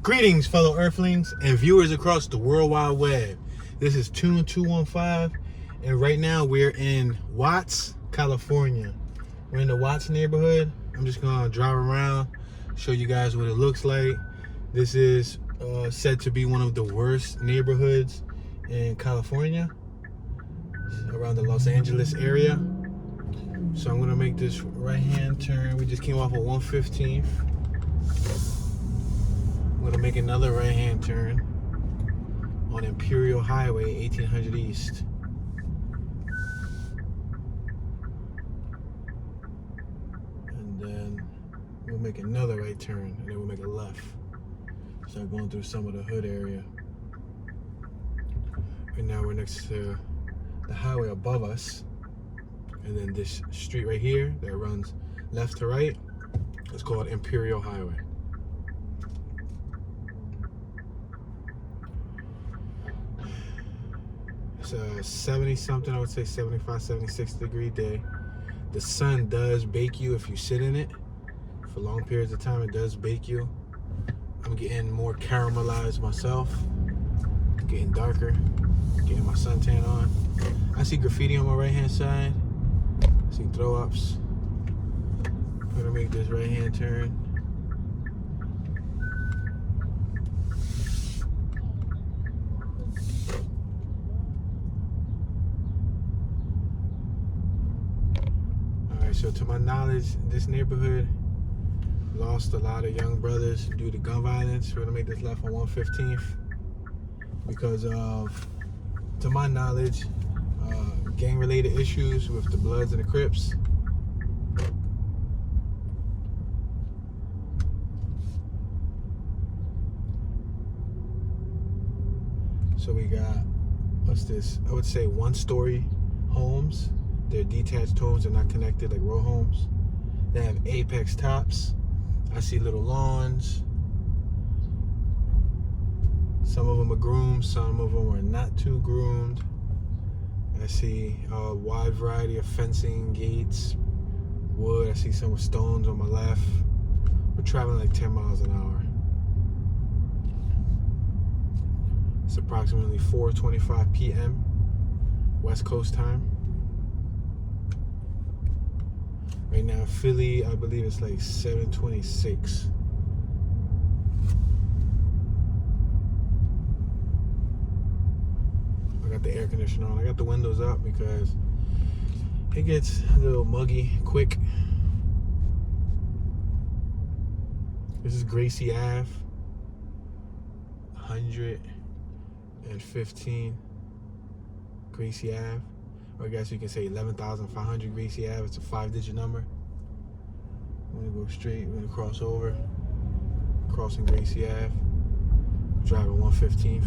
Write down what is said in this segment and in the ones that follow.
Greetings, fellow Earthlings and viewers across the World Wide Web. This is Tune 215, and right now we're in Watts, California. We're in the Watts neighborhood. I'm just gonna drive around, show you guys what it looks like. This is said to be one of the worst neighborhoods in California, around the Los Angeles area. So I'm gonna make this right-hand turn. We just came off of 115th. I'm gonna make another right-hand turn on Imperial Highway, 1800 East. And then we'll make another right turn, and then we'll make a left. Start going through some of the hood area. Right now we're next to the highway above us. And then this street right here that runs left to right is called Imperial Highway. It's a 70 something, I would say 75, 76 degree day. The sun does bake you if you sit in it. For long periods of time, it does bake you. I'm getting more caramelized myself. Getting darker. Getting my suntan on. I see graffiti on my right hand side. I see throw ups. I'm gonna make this right hand turn. So to my knowledge, this neighborhood lost a lot of young brothers due to gun violence. We're gonna make this left on 115th because of, to my knowledge, gang-related issues with the Bloods and the Crips. So we got, what's this? I would say one-story homes. They're detached homes, they're not connected like row homes. They have apex tops. I see little lawns. Some of them are groomed, some of them are not too groomed. I see a wide variety of fencing, gates, wood. I see some with stones on my left. We're traveling like 10 miles an hour. It's approximately 4:25 p.m. West Coast time. Right now, Philly, I believe it's like 7:26. I got the air conditioner on. I got the windows up because it gets a little muggy quick. This is Gracie Ave, 115 Gracie Ave. Or I guess you can say 11,500 Gracie Ave. It's a 5-digit number. I'm gonna go straight. We're gonna cross over. Crossing Gracie Ave. Driving 115th.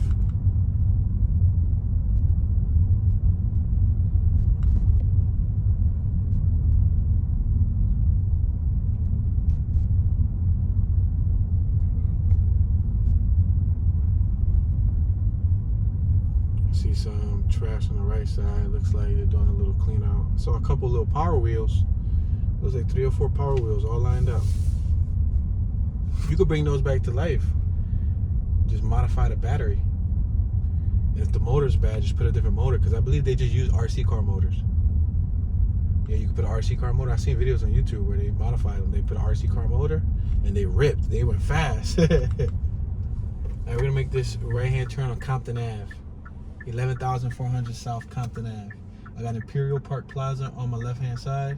See some trash on the right side. Looks like they're doing a little clean out. I saw a couple little power wheels. Looks like 3 or 4 power wheels all lined up. You could bring those back to life. Just modify the battery. And if the motor's bad, just put a different motor, because I believe they just use RC car motors. Yeah, you could put an RC car motor. I've seen videos on YouTube where they modify them. They put an RC car motor and they ripped. They went fast. Alright, we're gonna make this right-hand turn on Compton Ave. 11,400 South Compton Ave. I got Imperial Park Plaza on my left-hand side.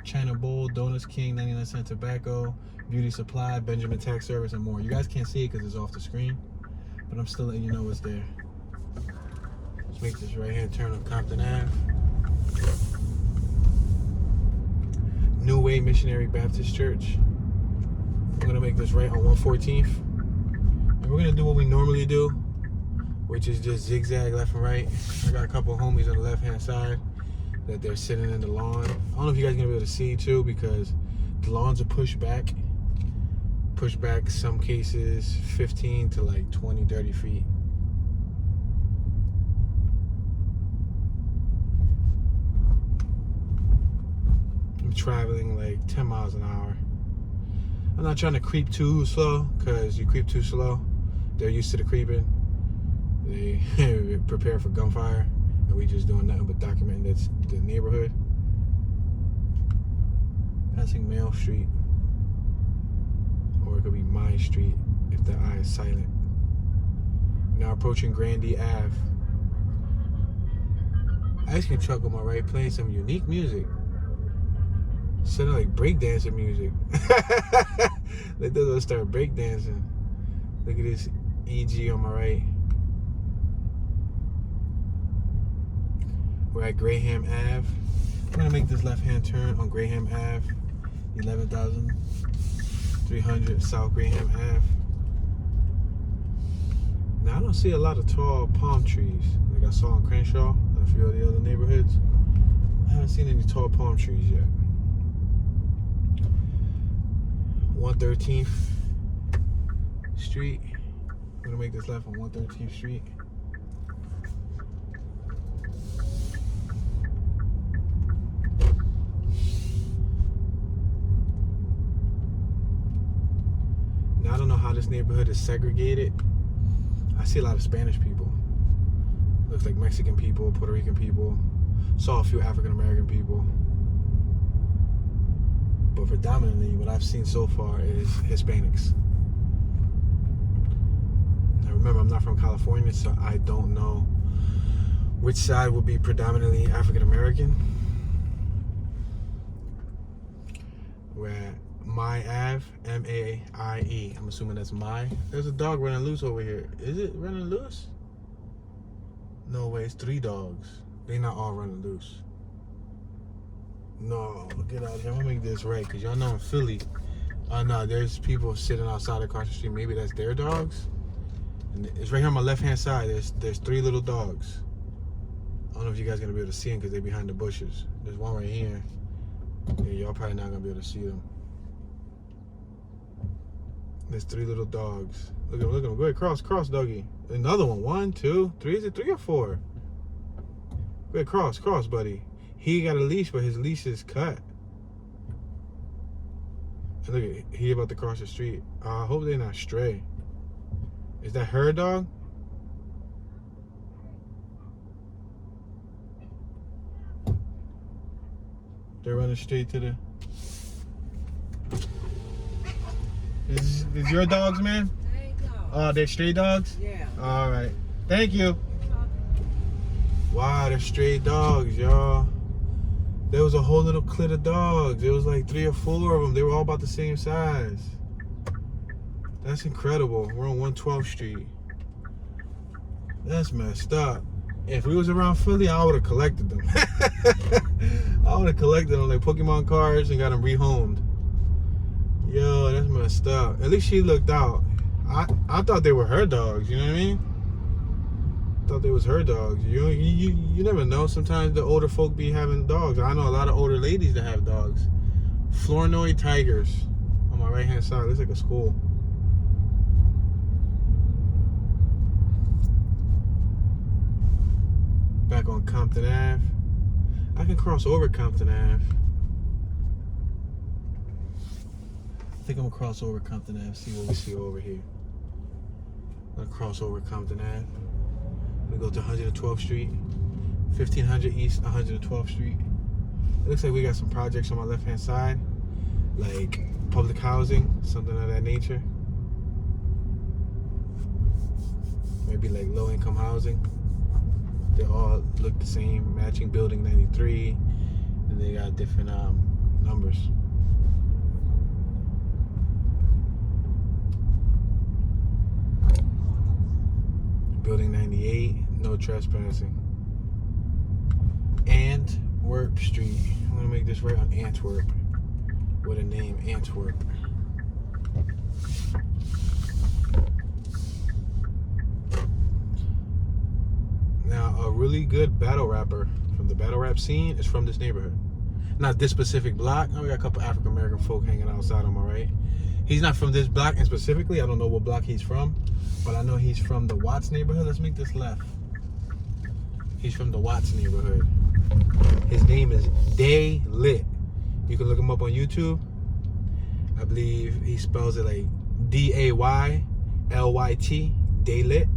China Bowl, Donuts King, 99-cent tobacco, Beauty Supply, Benjamin Tax Service, and more. You guys can't see it because it's off the screen, but I'm still letting you know what's there. Let's make this right-hand turn on Compton Ave. New Way Missionary Baptist Church. I'm gonna make this right on 114th. And we're gonna do what we normally do, which is just zigzag left and right. I got a couple of homies on the left-hand side that they're sitting in the lawn. I don't know if you guys are gonna be able to see too, because the lawns are pushed back. Pushed back, some cases 15 to like 20, 30 feet. I'm traveling like 10 miles an hour. I'm not trying to creep too slow, because you creep too slow, they're used to the creeping. They prepare for gunfire, and we just doing nothing but documenting the neighborhood. Passing Mail Street, or it could be my street if the I is silent. Now approaching Grandee Ave. Ice cream truck on my right playing some unique music. Sounded like breakdancing music. Like they're gonna start breakdancing. Look at this EG on my right. We're at Graham Ave. I'm gonna make this left-hand turn on Graham Ave, 11,300 South Graham Ave. Now I don't see a lot of tall palm trees like I saw in Crenshaw and a few of the other neighborhoods. I haven't seen any tall palm trees yet. 113th Street. I'm gonna make this left on 113th Street. Now I don't know how this neighborhood is segregated. I see a lot of Spanish people. Looks like Mexican people, Puerto Rican people. Saw a few African American people. But predominantly, what I've seen so far is Hispanics. Now remember, I'm not from California, so I don't know which side will be predominantly African American. We're at My Ave, M-A-I-E. I'm assuming that's my. There's a dog running loose over here. Is it running loose? No way, it's 3 dogs. They not all running loose. No, get out of here. I'm gonna make this right, because y'all know in Philly, no, there's people sitting outside across the street. Maybe that's their dogs. And it's right here on my left-hand side. There's 3 little dogs. I don't know if you guys are gonna be able to see them because they're behind the bushes. There's one right here. Yeah, y'all probably not gonna be able to see them. There's 3 little dogs. Look at them, look at them. Go ahead, cross, doggy. Another one. 1, 2, 3. Is it 3 or 4? Go ahead, cross, buddy. He got a leash, but his leash is cut. And look at, he about to cross the street. I hope they're not stray. Is that her dog? They're running straight to the... Is your dogs, man? Oh, they're stray dogs? Yeah. All right. Thank you. Wow, they're stray dogs, y'all. There was a whole little clit of dogs. There was like 3 or 4 of them. They were all about the same size. That's incredible. We're on 112th Street. That's messed up. If we was around Philly, I would have collected them. I would have collected them like Pokemon cards and got them rehomed. Yo, that's messed up. At least she looked out. I thought they were her dogs, you know what I mean? I thought they was her dogs. You never know. Sometimes the older folk be having dogs. I know a lot of older ladies that have dogs. Flournoy Tigers on my right hand side. Looks like a school. Back on Compton Ave. I can cross over Compton Ave. I think I'm gonna cross over Compton Ave, see what we see over here. I'm gonna cross over Compton Ave. We go to 112th Street, 1500 East 112th Street. It looks like we got some projects on my left-hand side, like public housing, something of that nature. Maybe like low-income housing. They all look the same, matching Building 93, and they got different numbers. Building 98, no trespassing. Antwerp Street. I'm gonna make this right on Antwerp. With a name, Antwerp. Now, a really good battle rapper from the battle rap scene is from this neighborhood. Not this specific block. Now we got a couple African American folk hanging outside on my right. He's not from this block, and specifically, I don't know what block he's from, but I know he's from the Watts neighborhood. Let's make this left. He's from the Watts neighborhood. His name is Day Lit. You can look him up on YouTube. I believe he spells it like Daylyt, Daylit.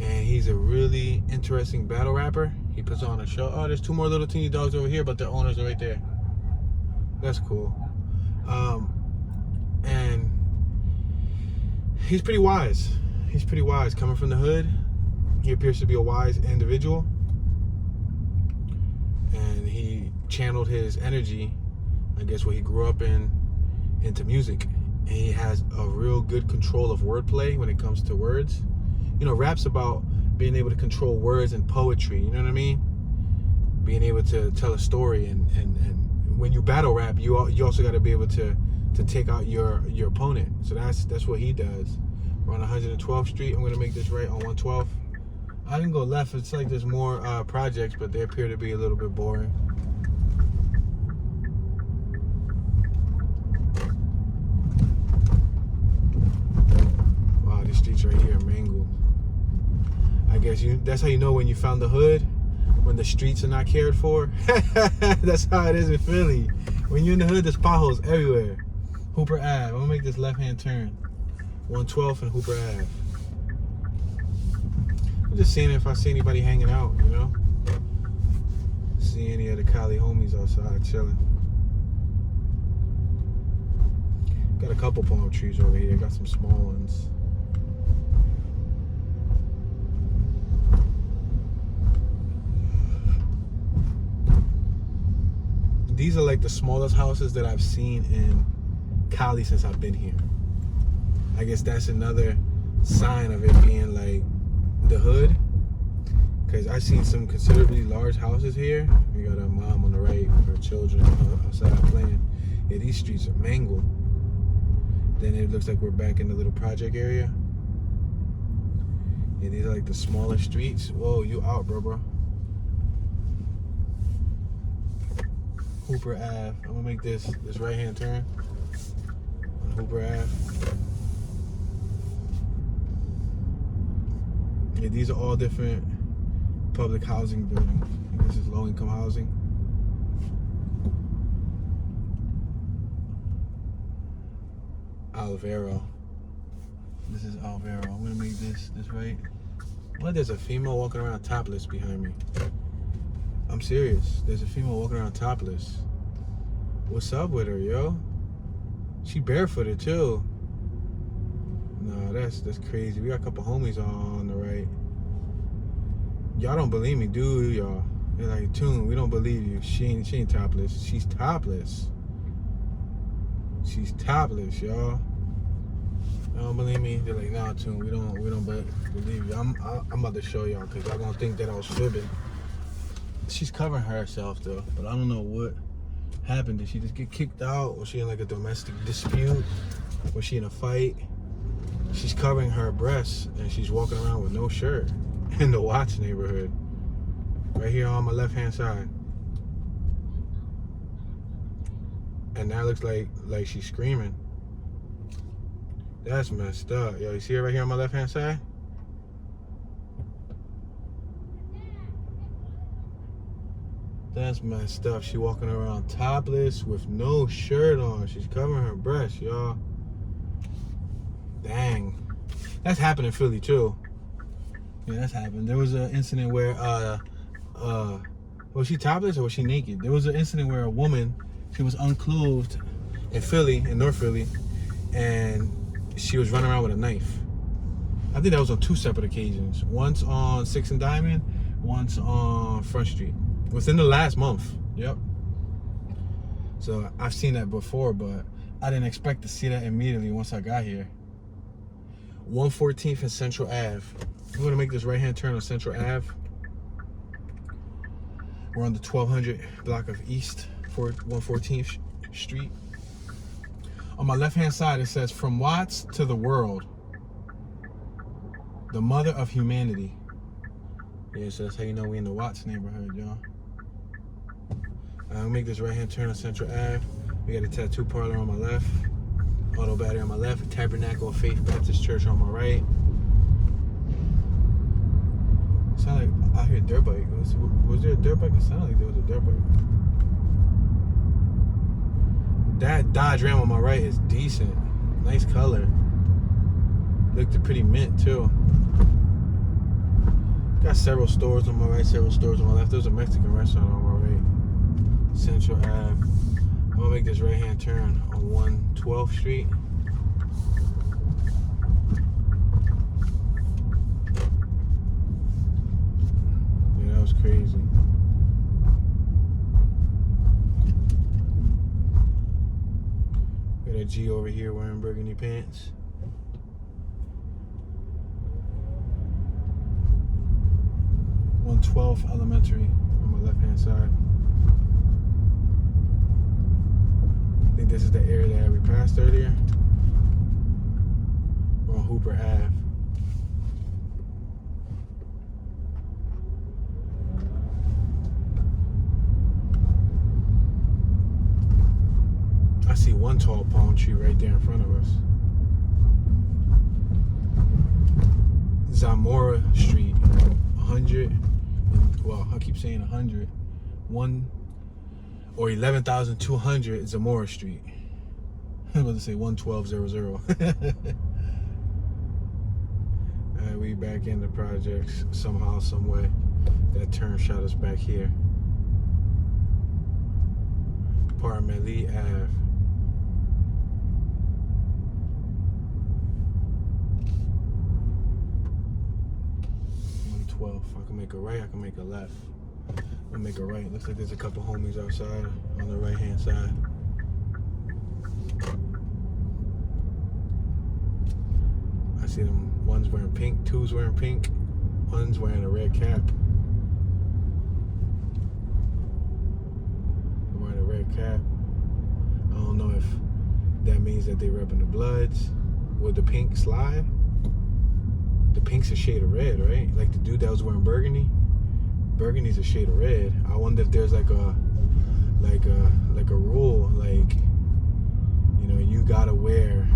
And he's a really interesting battle rapper. He puts on a show. Oh, there's two more little teeny dogs over here, but their owners are right there. That's cool. And he's pretty wise. He's pretty wise. Coming from the hood, he appears to be a wise individual. And he channeled his energy, I guess what he grew up in, into music. And he has a real good control of wordplay when it comes to words. You know, rap's about being able to control words and poetry, you know what I mean? Being able to tell a story, and when you battle rap, you also got to be able to take out your opponent. So that's what he does. We're on 112th Street. I'm going to make this right on 112th. I can go left. It's like there's more projects, but they appear to be a little bit boring. Wow, these streets right here are mangled. I guess that's how you know when you found the hood, when the streets are not cared for. That's how it is in Philly. When you're in the hood, there's potholes everywhere. Hooper Ave. I'm going to make this left-hand turn. 112th and Hooper Ave. I'm just seeing if I see anybody hanging out, you know? See any of the Cali homies outside chilling. Got a couple palm trees over here. Got some small ones. These are like the smallest houses that I've seen in Cali since I've been here. I guess that's another sign of it being like the hood, because I've seen some considerably large houses here. We got a mom on the right, her children outside playing. Yeah, these streets are mangled. Then it looks like we're back in the little project area. Yeah, these are like the smaller streets. Whoa, you out, bro. Hooper Ave. I'm gonna make this right-hand turn on Hooper Ave. Yeah, these are all different public housing buildings. This is low-income housing. Alvaro. This is Alvaro. I'm gonna make this right. What? There's a female walking around topless behind me. I'm serious. There's a female walking around topless. What's up with her, yo? She barefooted too. No, that's crazy. We got a couple homies on the right. Y'all don't believe me, do y'all? They're like, Tune, we don't believe you. She ain't topless. She's topless. She's topless, y'all. Y'all don't believe me? They're like, nah, Tune, we don't believe you. I'm about to show y'all, because y'all gonna think that I was fibbing. She's covering herself though, but I don't know what happened. Did she just get kicked out? Was she in like a domestic dispute? Was she in a fight? She's covering her breasts and she's walking around with no shirt in the Watts neighborhood. Right here on my left-hand side. And that looks like she's screaming. That's messed up. Yo, you see her right here on my left-hand side? That's messed up. She walking around topless with no shirt on. She's covering her breasts, y'all. Dang. That's happened in Philly too. Yeah, that's happened. There was an incident where was she topless or was she naked? There was an incident where a woman, she was unclothed in Philly, in North Philly, and she was running around with a knife. I think that was on two separate occasions. Once on 6th and Diamond, once on Front Street. Within the last month. Yep. So I've seen that before, but I didn't expect to see that immediately once I got here. 114th and Central Ave. I'm going to make this right-hand turn on Central Ave. We're on the 1200 block of East 114th Street. On my left-hand side, it says, "From Watts to the world, the mother of humanity." Yeah, so that's how you know we in the Watts neighborhood, y'all. I'll make this right-hand turn on Central Ave. We got a tattoo parlor on my left, auto battery on my left, Tabernacle of Faith Baptist Church on my right. Sound like I hear a dirt bike. Was there a dirt bike? It sounded like there was a dirt bike. That Dodge Ram on my right is decent. Nice color. Looked pretty mint too. Got several stores on my right, several stores on my left. There's a Mexican restaurant on my right. Central Ave. I'm gonna make this right-hand turn on 112th Street. Yeah, that was crazy. Got a G over here wearing burgundy pants. On 12th Elementary on my left-hand side. I think this is the area that we passed earlier. We're on Hooper Ave. I see one tall palm tree right there in front of us. Zamora Street, 100. Well, I keep saying 100. 11,200 Zamora Street. I was about to say 11200. Alright, we back in the projects somehow, some way. That turn shot us back here. Apartment Lee Ave. 112. I can make a right, I can make a left. I'll make a right. Looks like there's a couple homies outside on the right hand side. I see them. One's wearing pink, two's wearing pink, one's wearing a red cap. They're wearing a red cap. I don't know if that means that they repping the Bloods. Would the pink slide? The pink's a shade of red, right? Like the dude that was wearing burgundy. Burgundy's a shade of red. I wonder if there's like a rule, like, you know, you gotta wear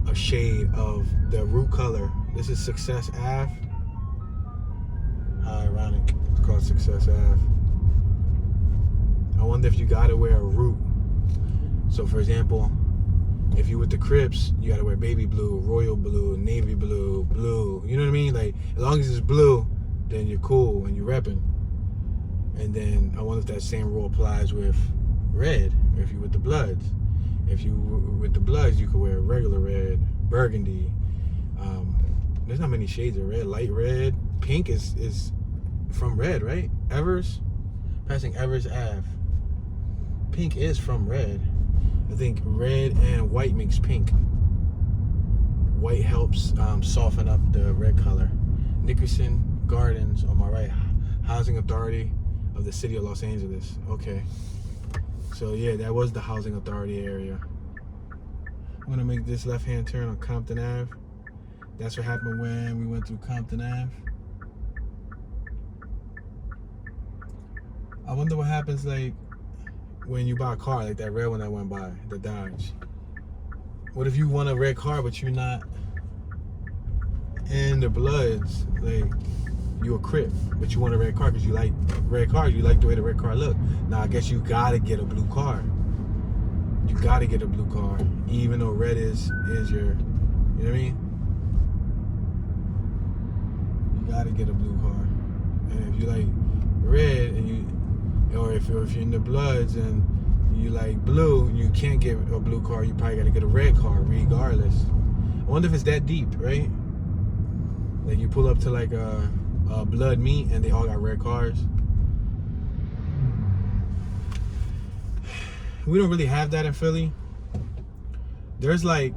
a shade of the root color. This is Success Ave. How ironic. It's called Success Ave. I wonder if you gotta wear a root. So for example, if you with the Crips, you gotta wear baby blue, royal blue, navy blue, blue. You know what I mean? Like, as long as it's blue, then you're cool and you're repping. And then I wonder if that same rule applies with red, if you with the Bloods. If you with the Bloods, you could wear regular red, burgundy. There's not many shades of red. Light red, pink is from red, right? Evers, passing Evers Ave. Pink is from red. I think red and white makes pink. White helps soften up the red color. Nickerson Gardens on my right. Housing Authority of the City of Los Angeles. Okay. So yeah, that was the Housing Authority area. I'm gonna make this left-hand turn on Compton Ave. That's what happened when we went through Compton Ave. I wonder what happens like when you buy a car, like that red one that went by, the Dodge. What if you want a red car but you're not in the Bloods? Like, you a Crip, but you want a red car because you like red cars, you like the way the red car look. Now I guess you gotta get a blue car. You gotta get a blue car, even though red is your, you know what I mean? You gotta get a blue car. And if you like red and you, or if you're in the Bloods and you like blue, you can't get a blue car, you probably gotta get a red car regardless. I wonder if it's that deep, right? Like you pull up to like a Blood meet and they all got red cars. We don't really have that in Philly. There's like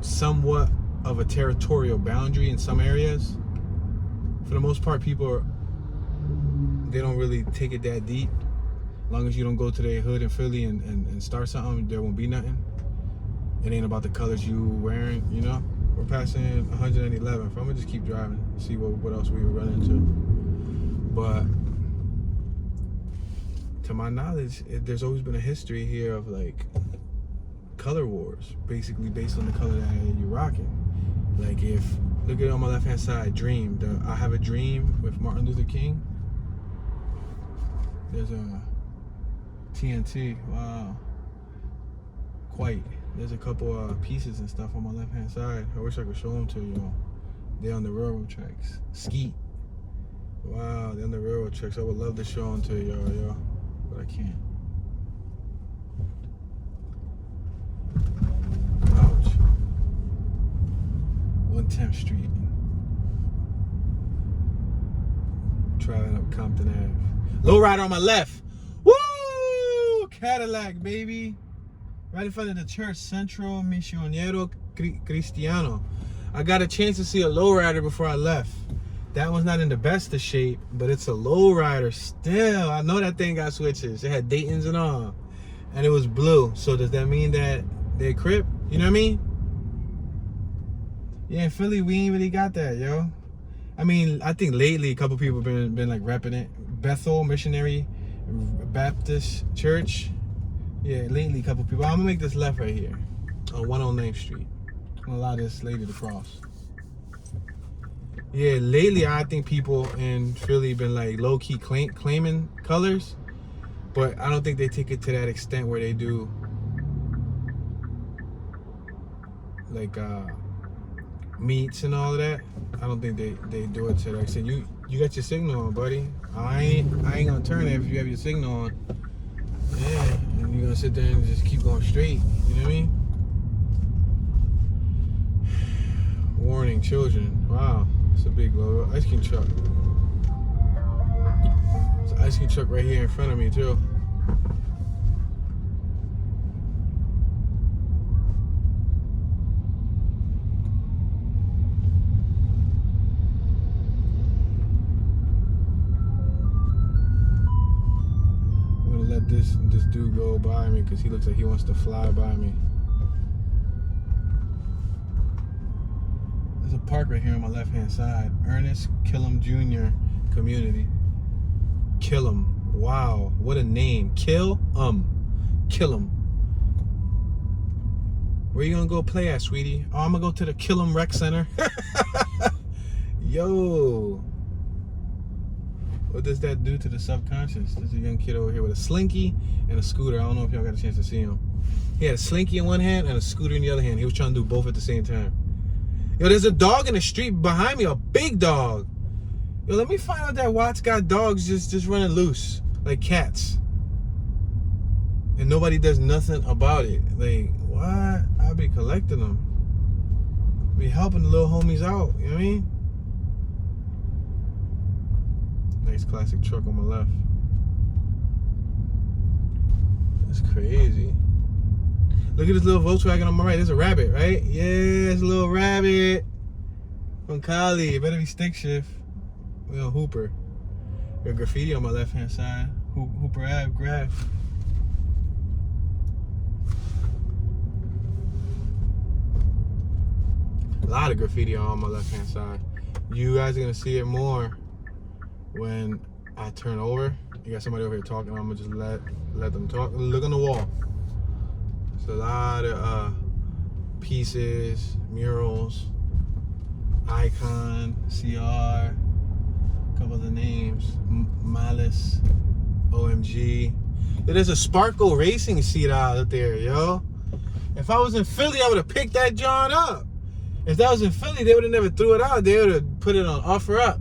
somewhat of a territorial boundary in some areas. For the most part, people they don't really take it that deep. As long as you don't go to their hood in Philly and start something, there won't be nothing. It ain't about the colors you wearing, you know? We're passing 111th. I'm gonna just keep driving, see what else we run into. But to my knowledge, there's always been a history here of like color wars, basically based on the color that you're rocking. Like if, look at it on my left hand side, Dream. I Have a Dream with Martin Luther King. There's a TNT, wow. quite. There's a couple pieces and stuff on my left hand side. I wish I could show them to you. They're on the railroad tracks. Skeet. Wow, they're on the railroad tracks. I would love to show them to y'all, but I can't. Ouch. 110th Street. Traveling up Compton Ave. Lowrider on my left. Woo! Cadillac, baby. Right in front of the church, Centro Misionero Cristiano. I got a chance to see a lowrider before I left. That one's not in the best of shape, but it's a lowrider still. I know that thing got switches. It had Dayton's and all. And it was blue. So does that mean that they crip? You know what I mean? Yeah, in Philly, we ain't really got that, yo. I mean, I think lately a couple people been like repping it. Bethel Missionary Baptist Church. Yeah, lately a couple people. I'm gonna make this left right here on 109th Street. I'm gonna allow this lady to cross. Yeah, lately I think people in Philly been like low-key claiming colors, but I don't think they take it to that extent where they do like meats and all of that. I don't think they do it to that extent. You got your signal on, buddy. I ain't gonna turn it if you have your signal on. Yeah, and you're gonna sit there and just keep going straight. You know what I mean? Warning, children. Wow. It's a big logo. Ice cream truck. There's an ice cream truck right here in front of me too. I'm gonna let this dude go by me because he looks like he wants to fly by me. There's a park right here on my left-hand side. Ernest Killam Jr. Community. Killam. Wow, what a name. Killam. Where you gonna go play at, sweetie? Oh, I'm gonna go to the Killam Rec Center. Yo. What does that do to the subconscious? There's a young kid over here with a slinky and a scooter. I don't know if y'all got a chance to see him. He had a slinky in one hand and a scooter in the other hand. He was trying to do both at the same time. Yo, there's a dog in the street behind me, a big dog. Yo, let me find out that Watts got dogs just running loose, like cats. And nobody does nothing about it. Like, what? I'll be collecting them. Be helping the little homies out, you know what I mean? Nice classic truck on my left. That's crazy. Look at this little Volkswagen on my right. There's a rabbit, right? Yeah, it's a little rabbit from Cali. It better be stick shift. Well, Hooper. Got graffiti on my left-hand side. Hooper Ave, graph. A lot of graffiti on my left-hand side. You guys are gonna see it more when I turn over. You got somebody over here talking. I'm gonna just let them talk. Look on the wall. There's a lot of pieces, murals, Icon, CR, a couple of the names, Malice, OMG. There's a Sparkle Racing seat out there, yo. If I was in Philly, I would have picked that John up. If that was in Philly, they would have never threw it out. They would have put it on offer up.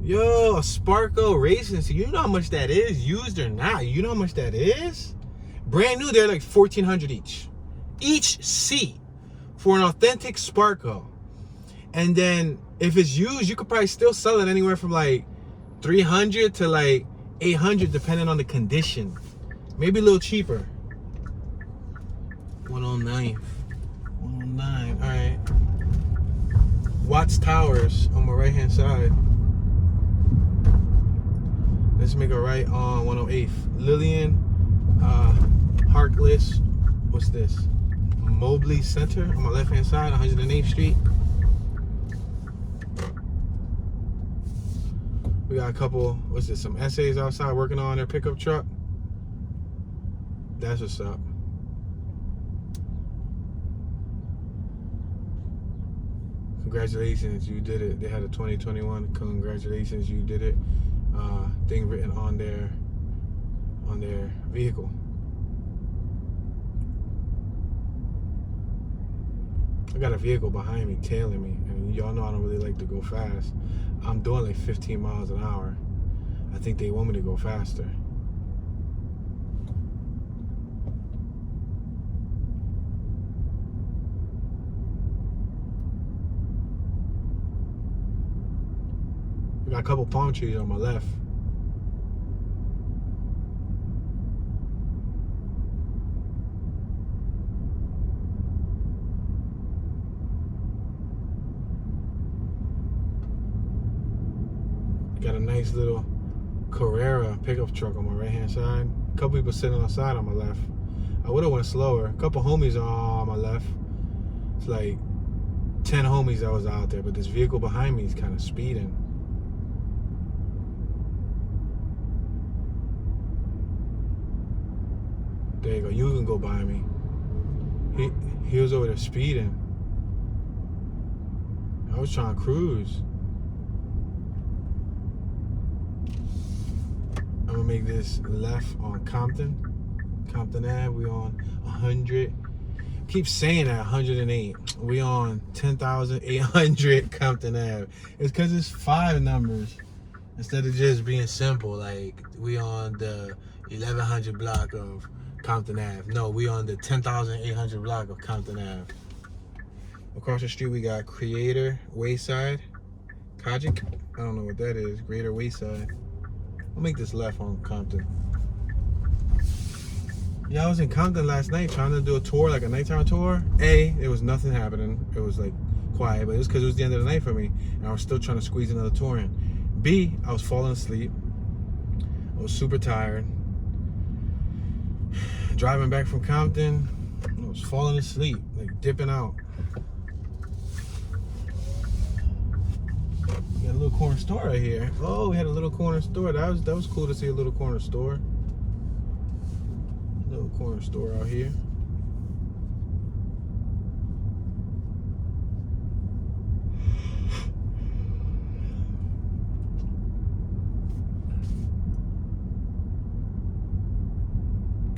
Yo, a Sparkle Racing seat. You know how much that is, used or not? You know how much that is? Brand new, they're like $1,400 each. Each seat for an authentic Sparko. And then if it's used, you could probably still sell it anywhere from like $300 to like $800 depending on the condition. Maybe a little cheaper. 109. 109, all right. Watts Towers on my right hand side. Let's make a right on 108th. Lillian, Harkless, what's this? Mobley Center on my left hand side, 108th Street. We got a couple, what's this, some essays outside working on their pickup truck. That's what's up. Congratulations, you did it. They had a 2021, congratulations, you did it. Thing written on their vehicle. I got a vehicle behind me tailing me, and y'all know I don't really like to go fast. I'm doing like 15 miles an hour. I think they want me to go faster. We got a couple palm trees on my left. Got a nice little Carrera pickup truck on my right hand side. A couple people sitting outside on my left. I would have went slower. A couple homies on my left. It's like 10 homies that was out there, but this vehicle behind me is kind of speeding. There you go. You can go by me. He was over there speeding. I was trying to cruise. I'm gonna make this left on Compton Ave. We on 100. Keep saying that 108. We on 10,800 Compton Ave. It's because it's 5 numbers instead of just being simple. Like we on the 1100 block of Compton Ave. No, we on the 10,800 block of Compton Ave. Across the street we got Creator Wayside, Kajik. I don't know what that is. Greater Wayside. I'll make this left on Compton. Yeah, I was in Compton last night trying to do a tour, like a nighttime tour. A, there was nothing happening. It was like quiet, but it was because it was the end of the night for me, and I was still trying to squeeze another tour in. B, I was falling asleep. I was super tired. Driving back from Compton, I was falling asleep, like dipping out. We got a little corner store right here. Oh, we had a little corner store. That was cool to see a little corner store. Little corner store out here.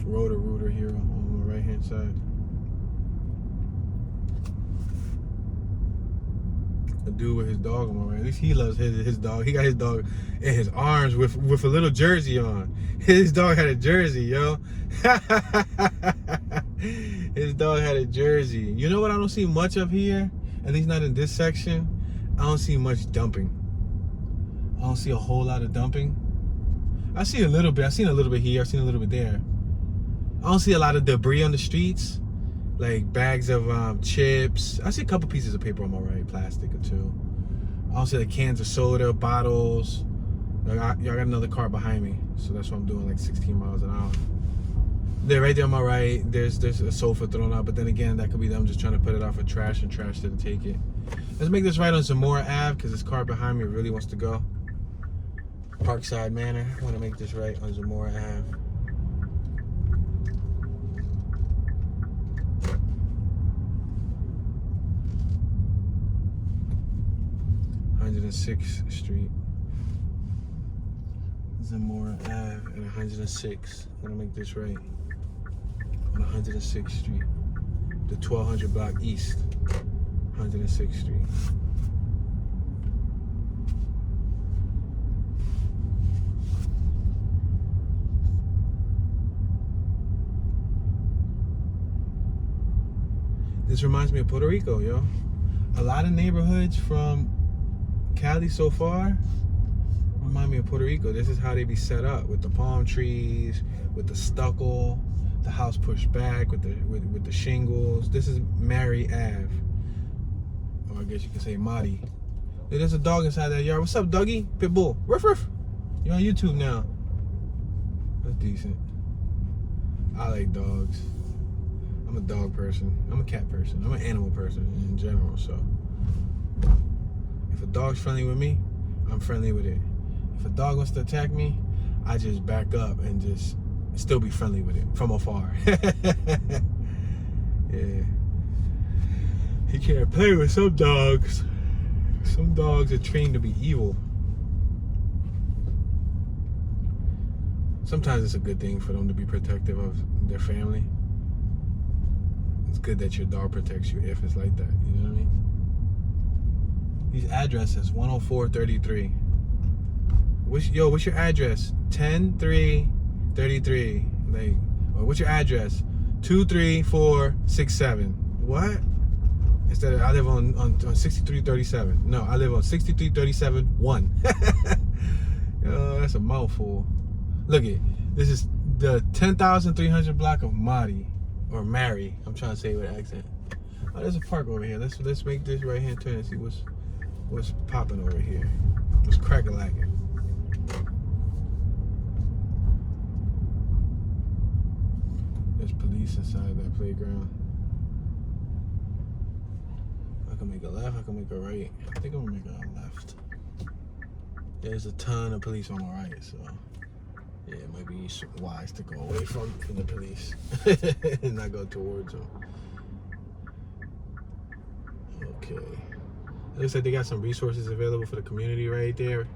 Rotor here on the right hand side. A dude with his dog on my right. At least he loves his dog. He got his dog in his arms with a little jersey on. His dog had a jersey, yo. His dog had a jersey. You know what I don't see much of here? At least not in this section. I don't see much dumping. I don't see a whole lot of dumping. I see a little bit. I've seen a little bit here. I've seen a little bit there. I don't see a lot of debris on the streets. Like bags of chips. I see a couple pieces of paper on my right, plastic or two. I don't see like cans of soda, bottles. Y'all got another car behind me, so that's why I'm doing like 16 miles an hour. There, right there on my right, there's a sofa thrown out, but then again, that could be them just trying to put it out for trash, and trash didn't take it. Let's make this right on Zamora Ave, because this car behind me really wants to go. Parkside Manor. I want to make this right on Zamora Ave. th Street. Zamora Ave and 106. I'm gonna make this right. On 106th Street. The 1200 block east. 106th Street. This reminds me of Puerto Rico, yo. A lot of neighborhoods from Cali so far remind me of Puerto Rico. This is how they be set up, with the palm trees, with the stucco, the house pushed back with the shingles. This is Mary Ave, or I guess you could say Mari. Hey, there's a dog inside that yard. What's up, doggy? Pitbull. Ruff ruff. You're on YouTube now. That's decent. I like dogs. I'm a dog person. I'm a cat person. I'm an animal person in general. So if a dog's friendly with me, I'm friendly with it. If a dog wants to attack me, I just back up and just still be friendly with it from afar. Yeah. You can't play with some dogs. Some dogs are trained to be evil. Sometimes it's a good thing for them to be protective of their family. It's good that your dog protects you if it's like that. You know what I mean? These addresses, 10433. What's your address? 10333. Like, or what's your address? 23467. What? Instead of I live on 6337. No, I live on 6337-1. Yo, that's a mouthful. Look it. This is the 10,300 block of Mari or Mary. I'm trying to say it with an accent. Oh, there's a park over here. Let's make this right hand turn and see what's popping over here. What's crack-a-lacking. There's police inside that playground. I can make a left, I can make a right. I think I'm gonna make a left. There's a ton of police on my right, so yeah, it might be wise to go away from the police and not go towards them. Okay. It looks like they got some resources available for the community right there.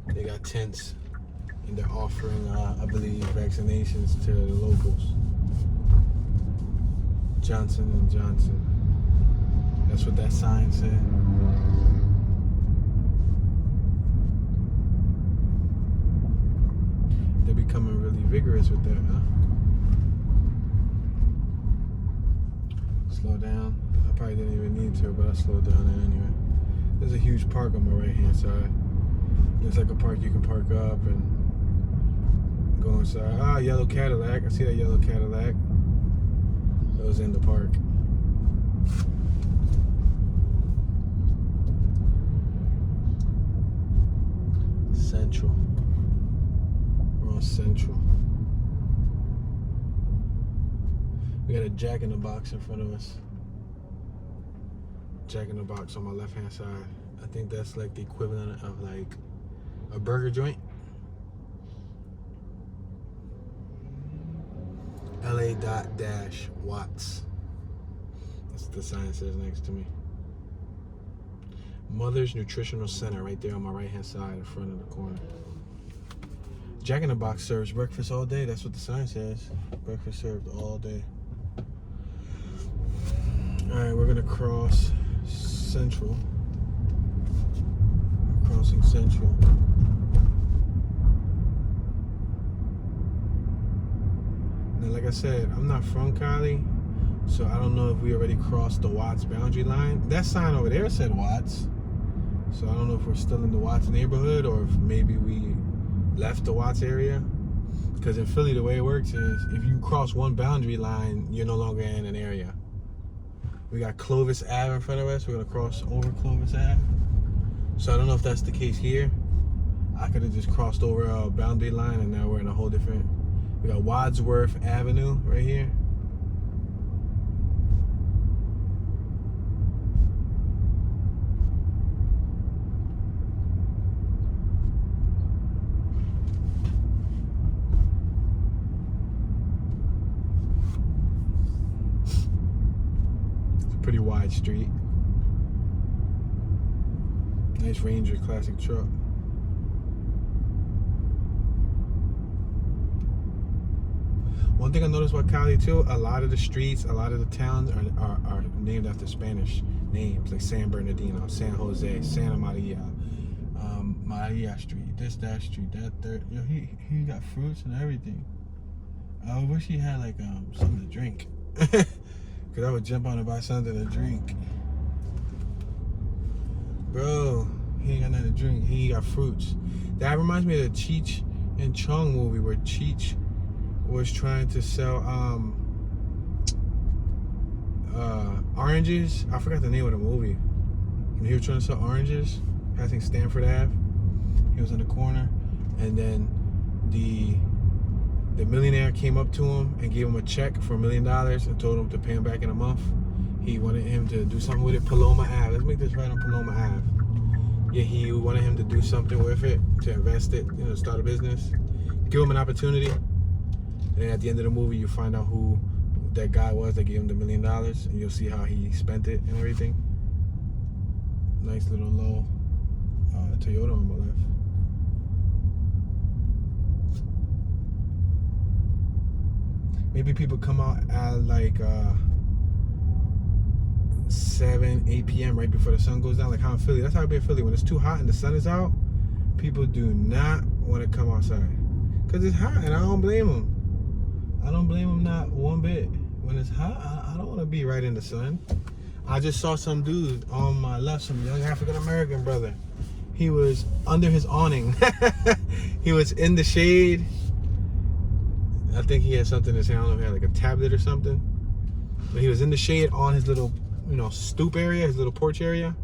They got tents, and they're offering, I believe, vaccinations to the locals. Johnson & Johnson. That's what that sign said. They're becoming really vigorous with that, huh? Slow down. I probably didn't even need to, but I slowed down there anyway. There's a huge park on my right hand side. It's like a park you can park up and go inside. Ah, yellow Cadillac. I see that yellow Cadillac. That was in the park. Central. We're on Central. We got a Jack in the Box in front of us. Jack in the Box on my left hand side. I think that's like the equivalent of like a burger joint. LA.-Watts. That's what the sign says next to me. Mother's Nutritional Center right there on my right hand side in front of the corner. Jack in the Box serves breakfast all day. That's what the sign says. Breakfast served all day. Alright, we're gonna cross Central. Crossing Central. Now, like I said, I'm not from Cali, so I don't know if we already crossed the Watts boundary line. That sign over there said Watts, so I don't know if we're still in the Watts neighborhood or if maybe we left the Watts area. Because in Philly, the way it works is if you cross one boundary line, you're no longer in an area. We got Clovis Ave in front of us. We're gonna cross over Clovis Ave. So I don't know if that's the case here. I could have just crossed over a boundary line and now we're in a whole different. We got Wadsworth Avenue right here. It's a pretty wide street. Nice Ranger classic truck. One thing I noticed about Cali too, a lot of the streets, a lot of the towns are named after Spanish names, like San Bernardino, San Jose, Santa Maria, Maria Street, that street, that third. Yo, he got fruits and everything. I wish he had like something to drink, cause I would jump on and buy something to drink. Bro, he ain't got nothing to drink. He got fruits. That reminds me of the Cheech and Chong movie where Cheech was trying to sell oranges. I forgot the name of the movie. He was trying to sell oranges, passing Stanford Ave. He was in the corner, and then the millionaire came up to him and gave him a check for $1 million and told him to pay him back in a month. He wanted him to do something with it. Paloma Ave. Let's make this right on Paloma Ave. Yeah, he wanted him to do something with it, to invest it, start a business. Give him an opportunity. And at the end of the movie, you find out who that guy was that gave him the $1 million, and you'll see how he spent it and everything. Nice little low Toyota on my left. Maybe people come out at like 7, 8 p.m. right before the sun goes down, like how in Philly. That's how it be in Philly. When it's too hot and the sun is out, people do not want to come outside because it's hot, and I don't blame them. I don't blame them not one bit. When it's hot, I don't want to be right in the sun. I just saw some dude on my left, some young African-American brother. He was under his awning. He was in the shade. I think he had something in his hand. I don't know if he had like a tablet or something. But he was in the shade on his little, stoop area, his little porch area.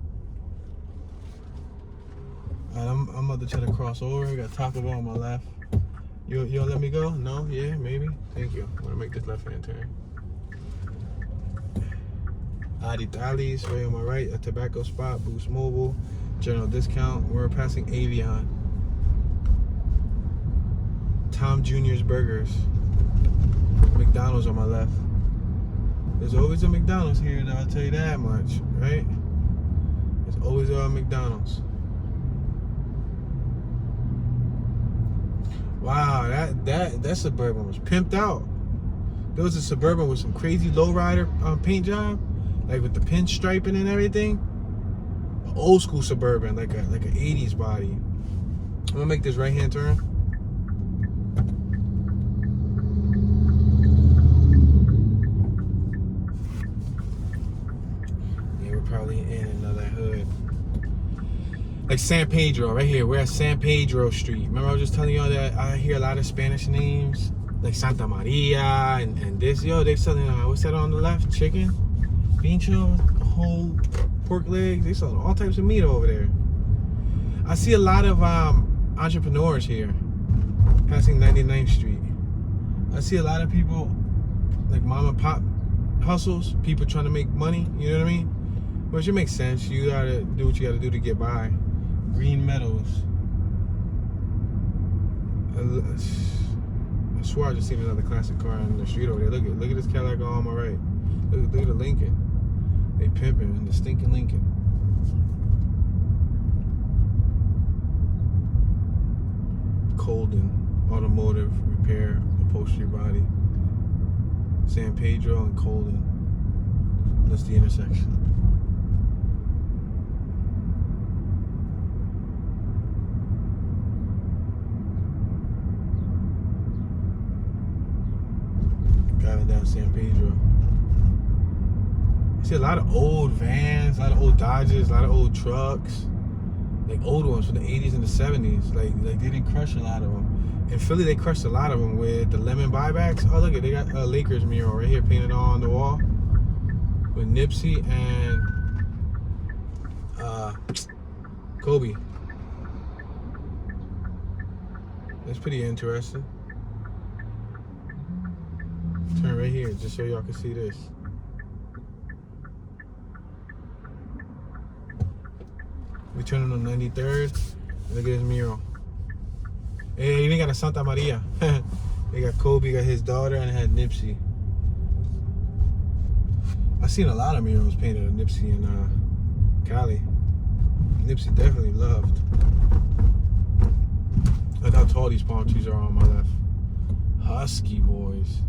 All right, I'm about to try to cross over. I got Taco Bell on my left. You'll let me go? No? Yeah? Maybe? Thank you. I'm gonna make this left-hand turn. Adi Dali's right on my right, a tobacco spot, Boost Mobile, General Discount. We're passing Avion. Tom Jr.'s Burgers. McDonald's on my left. There's always a McDonald's here, now I'll tell you that much, right? There's always a McDonald's. Wow, that Suburban was pimped out. There was a Suburban with some crazy lowrider paint job, like with the pinstriping and everything. An old school Suburban, like an 80s body. I'm gonna make this right-hand turn. Yeah, we're probably in another hood. Like San Pedro, right here. We're at San Pedro Street. Remember I was just telling y'all that I hear a lot of Spanish names, like Santa Maria and this. Yo, they selling, what's that on the left? Chicken? Pincho? Whole pork legs? They selling all types of meat over there. I see a lot of entrepreneurs here, passing 99th Street. I see a lot of people, like mom and pop hustles, people trying to make money, you know what I mean? Which it makes sense. You gotta do what you gotta do to get by. Green Meadows. I swear I just seen another classic car on the street over there. Look at this Cadillac on my right. Look at the Lincoln. They pimping the stinking Lincoln. Colden Automotive Repair Upholstery Body. San Pedro and Colden. That's the intersection. Driving down San Pedro. I see a lot of old vans, a lot of old Dodges, a lot of old trucks. Like old ones from the 80s and the 70s. Like they didn't crush a lot of them. In Philly, they crushed a lot of them with the lemon buybacks. Oh, look, they got a Lakers mural right here painted on the wall. With Nipsey and Kobe. That's pretty interesting. Turn right here just so y'all can see this. We turning on 93rd. Look at this mural. Hey, they even got a Santa Maria. They got Kobe, got his daughter, and it had Nipsey. I seen a lot of murals painted of Nipsey in Cali. Nipsey definitely loved. Look how tall these palm trees are on my left. Husky boys.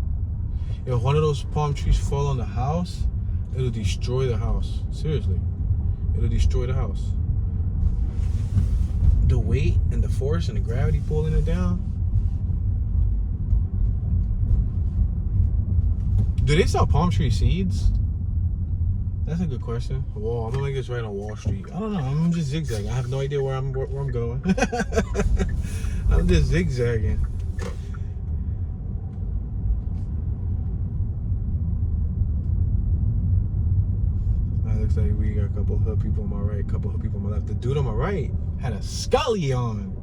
If one of those palm trees fall on the house, it'll destroy the house. Seriously. It'll destroy the house. The weight and the force and the gravity pulling it down. Do they sell palm tree seeds? That's a good question. Well, I'm gonna make this right on Wall Street. I don't know. I'm just zigzagging. I have no idea where I'm going. I'm just zigzagging. Looks like we got a couple hood people on my right, a couple hood people on my left. The dude on my right had a Scully on.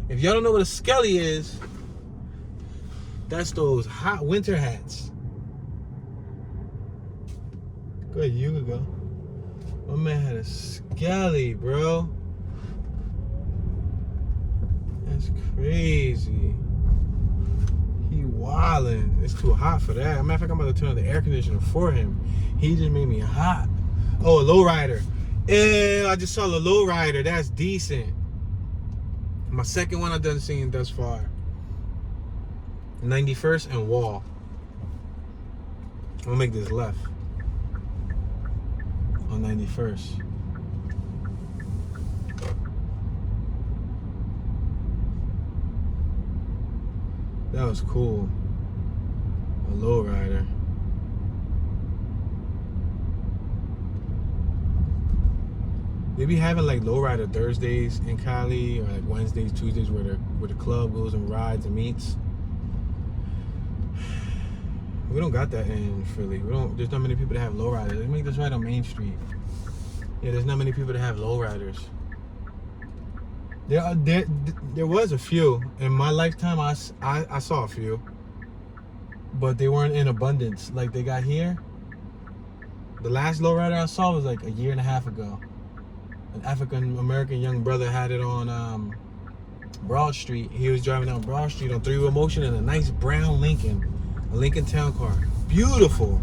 If y'all don't know what a Scully is, that's those hot winter hats. Go ahead, you can go. My man had a Scully, bro. That's crazy. He wildin'. It's too hot for that. As a matter of fact, I'm about to turn on the air conditioner for him. He just made me hot. Oh, a lowrider. Yeah, I just saw the lowrider. That's decent. My second one I've done seen thus far. 91st and Wall. I'm gonna make this left on 91st. That was cool. A lowrider. They be having like lowrider Thursdays in Cali, or like Wednesdays, Tuesdays, where the club goes and rides and meets. We don't got that in Philly. There's not many people that have lowriders. They make this right on Main Street. Yeah, there's not many people that have lowriders. There was a few in my lifetime. I saw a few, but they weren't in abundance like they got here. The last lowrider I saw was like a year and a half ago. An African American young brother had it on Broad Street. He was driving down Broad Street on three-wheel motion in a nice brown Lincoln, a Lincoln Town Car. Beautiful,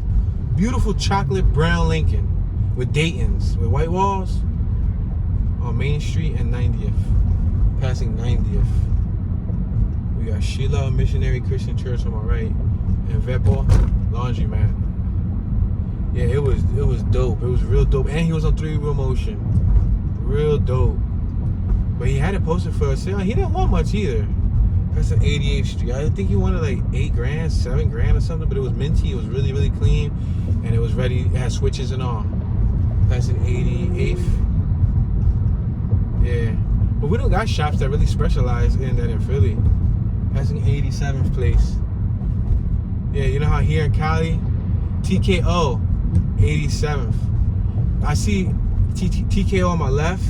beautiful chocolate brown Lincoln with Dayton's, with white walls on Main Street and 90th, passing 90th. We got Sheila Missionary Christian Church on my right and Vepo Laundromat. Yeah, it was dope. It was real dope, and he was on three-wheel motion. Real dope. But he had it posted for a sale. He didn't want much either. That's on 88th Street. I think he wanted like $8 grand, $7 grand or something, but it was minty. It was really, really clean, and it was ready. It had switches and all. That's an 88th. Yeah. But we don't got shops that really specialize in that in Philly. That's an 87th place. Yeah, you know how here in Cali, TKO, 87th. I see TKO on my left,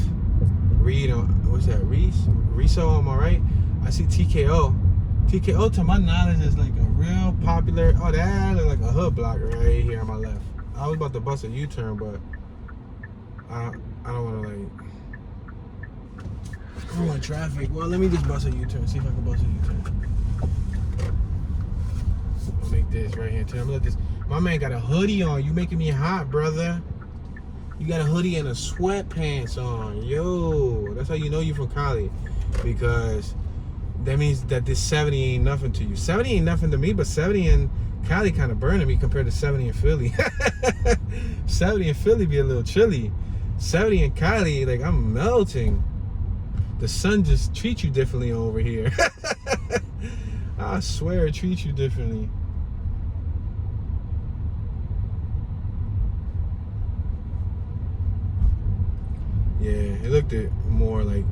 Reed on, what's that, Riso on my right. I see TKO. TKO, to my knowledge, is like a real popular, that looks like a hood block right here on my left. I was about to bust a U-turn, but I don't want to like ruin traffic. Well, let me just bust a U-turn, see if I can bust a U-turn. I'll make this right here. Tell me, look, this. My man got a hoodie on. You making me hot, brother. You got a hoodie and a sweatpants on. Yo, that's how you know you from Cali. Because that means that this 70 ain't nothing to you. 70 ain't nothing to me, but 70 in Cali kind of burning me compared to 70 in Philly. 70 in Philly be a little chilly. 70 in Cali, like, I'm melting. The sun just treats you differently over here. I swear it treats you differently. Yeah, it looked at more like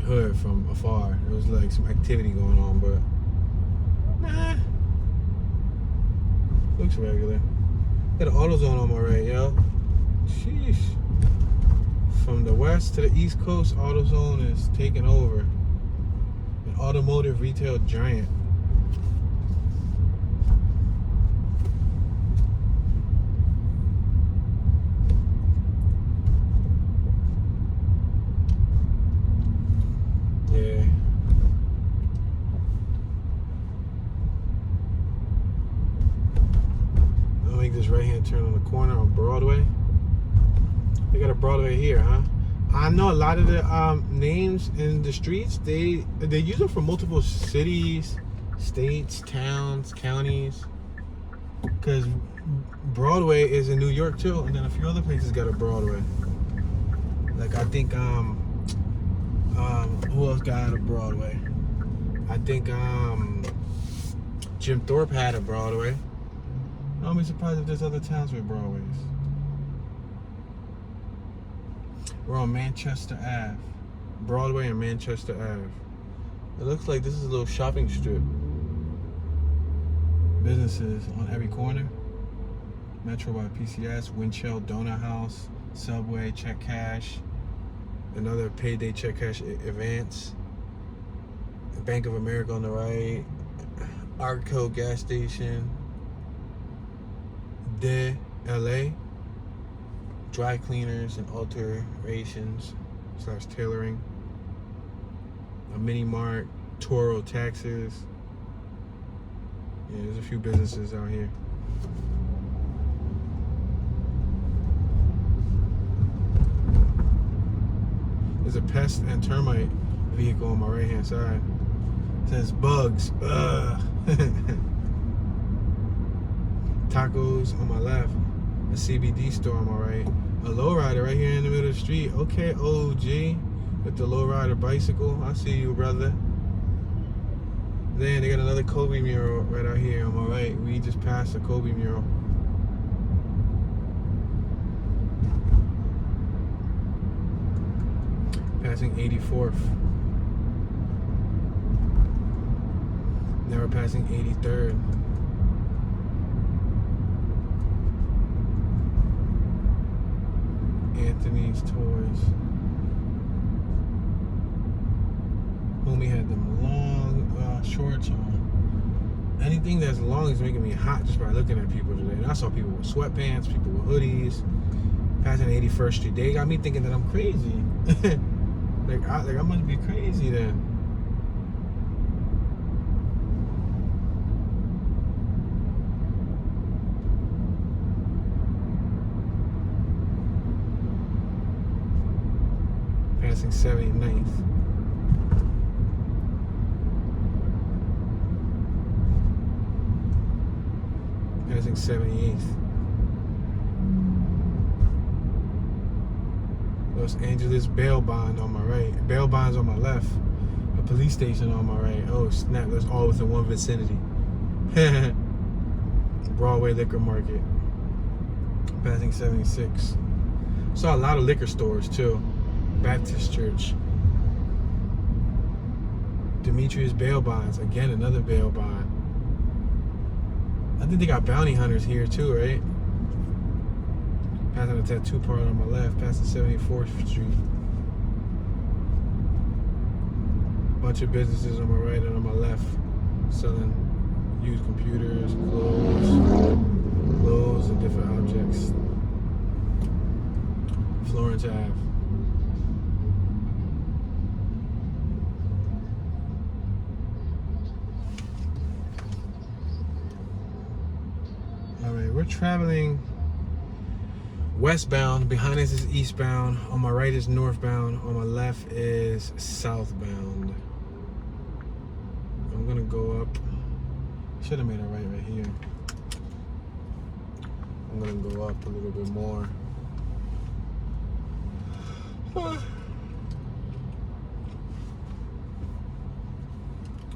hood from afar. It was like some activity going on, but nah, looks regular. Got an AutoZone on my right, yo. Sheesh. From the west to the east coast, AutoZone is taking over. An automotive retail giant. This right-hand turn on the corner on Broadway. They got a Broadway here, huh? I know a lot of the names in the streets, they use them for multiple cities, states, towns, counties. Because Broadway is in New York too, and then a few other places got a Broadway. Like I think who else got a Broadway? I think Jim Thorpe had a Broadway. I'll be surprised if there's other towns with Broadways. We're on Manchester Ave. Broadway and Manchester Ave. It looks like this is a little shopping strip. Businesses on every corner. Metro by PCS, Winchell Donut House, Subway, Check Cash, another Payday Check Cash Advance, Bank of America on the right, Arco gas station, De LA, dry cleaners and alterations / tailoring, a mini mart, Toro taxes. Yeah, there's a few businesses out here. There's a pest and termite vehicle on my right hand side. It says bugs. Ugh. Tacos on my left. A CBD store on my right. A lowrider right here in the middle of the street. Okay, OG. With the lowrider bicycle. I see you, brother. Then they got another Kobe mural right out here on my right. We just passed the Kobe mural. Passing 84th. Now we're passing 83rd. Anthony's Toys. Homie had them long shorts on. Anything that's long is making me hot just by looking at people today. And I saw people with sweatpants, people with hoodies, passing 81st Street. They got me thinking that I'm crazy. I must be crazy then. Passing 79th. Passing 78th. Los Angeles bail bond on my right. Bail bonds on my left. A police station on my right. Oh snap, that's all within one vicinity. Broadway Liquor Market. Passing 76. Saw a lot of liquor stores too. Baptist Church. Demetrius bail bonds. Again, another bail bond. I think they got bounty hunters here too, right? Passing the tattoo parlor on my left, passing 74th Street. Bunch of businesses on my right and on my left, selling used computers, clothes, and different objects. Florence Ave. All right, we're traveling westbound. Behind us is eastbound. On my right is northbound. On my left is southbound. I'm gonna go up. Should have made a right here. I'm gonna go up a little bit more.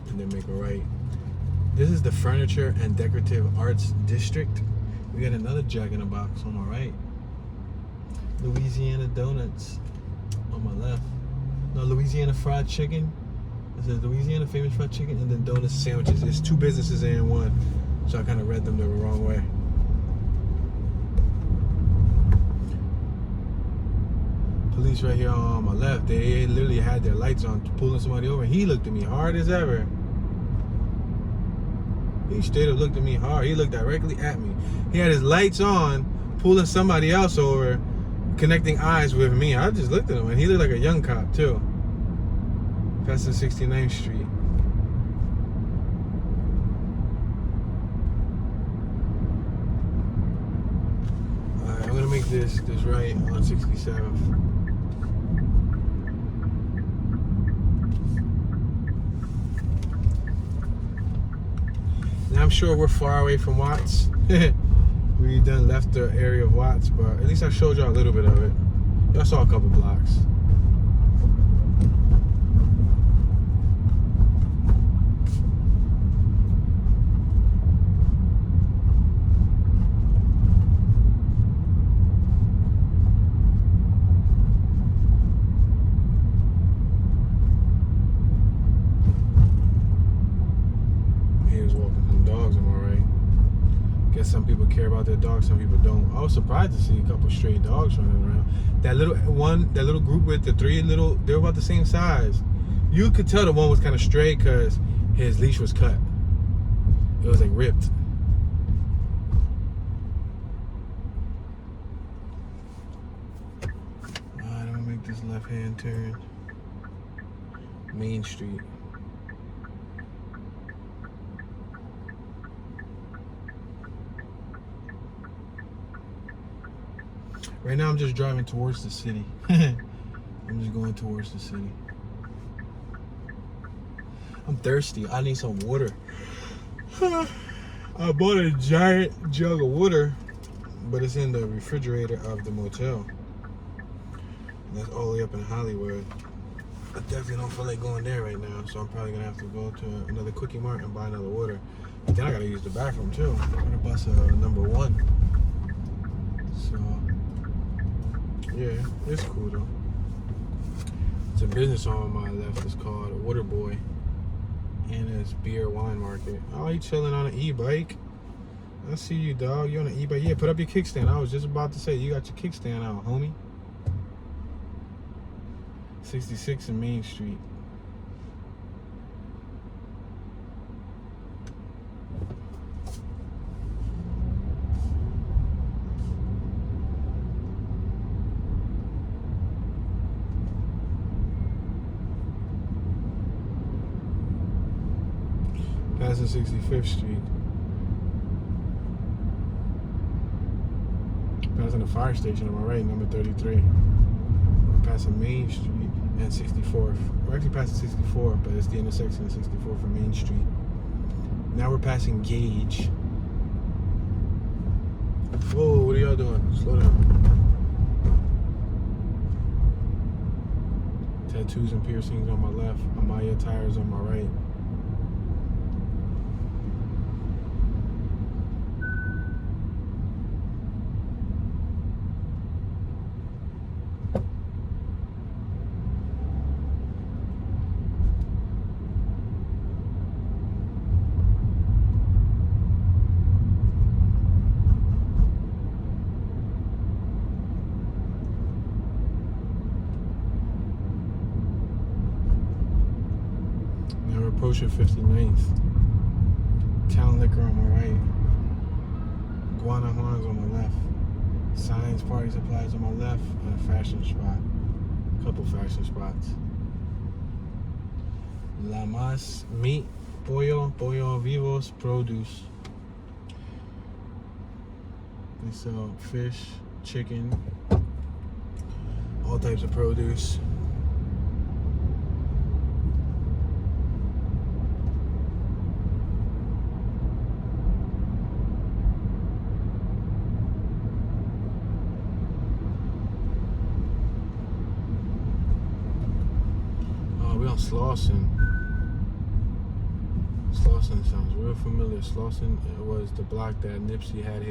And then make a right. This is the Furniture and Decorative Arts District. We got another Jack in the Box on my right. Louisiana Donuts on my left. No, Louisiana Fried Chicken. It says Louisiana Famous Fried Chicken, and then donuts sandwiches. It's two businesses in one, so I kind of read them the wrong way. Police right here on my left. They literally had their lights on, pulling somebody over. He looked at me hard as ever. He straight up looked at me hard. He looked directly at me. He had his lights on, pulling somebody else over, connecting eyes with me. I just looked at him, and he looked like a young cop too. Passing 69th Street. Alright, I'm gonna make this right on 67th. Now I'm sure we're far away from Watts. We done left the area of Watts, but at least I showed y'all a little bit of it. Y'all saw a couple blocks. Some people care about their dogs, some people don't. I was surprised to see a couple stray dogs running around. That little group with the three little, they were about the same size. You could tell the one was kind of stray because his leash was cut. It was like ripped. Alright, I'm gonna make this left-hand turn. Main Street. Right now I'm just driving towards the city. I'm just going towards the city. I'm thirsty. I need some water. I bought a giant jug of water, but it's in the refrigerator of the motel. And that's all the way up in Hollywood. I definitely don't feel like going there right now, so I'm probably gonna have to go to another Quickie Mart and buy another water. But then I gotta use the bathroom too. I'm gonna bus number 1. So yeah, it's cool though. It's a business on my left. It's called Water Boy, and it's beer wine market. Oh, you chilling on an e-bike? I see you, dog. You on an e-bike? Yeah, put up your kickstand. I was just about to say you got your kickstand out, homie. 66 in Main Street. Passing 65th Street. Passing the fire station on my right, number 33. We're passing Main Street and 64th. We're actually passing 64th, but it's the intersection of 64th and Main Street. Now we're passing Gage. Whoa, what are y'all doing? Slow down. Tattoos and piercings on my left. Amaya tires on my right. Approaching 59th. Town Liquor on my right. Guana Horns on my left. Signs, Party Supplies on my left. And a fashion spot. A couple fashion spots. La Mas Meat, Pollo Vivos, Produce. They sell fish, chicken, all types of produce. Slauson. Slauson sounds real familiar. Slauson was the block that Nipsey had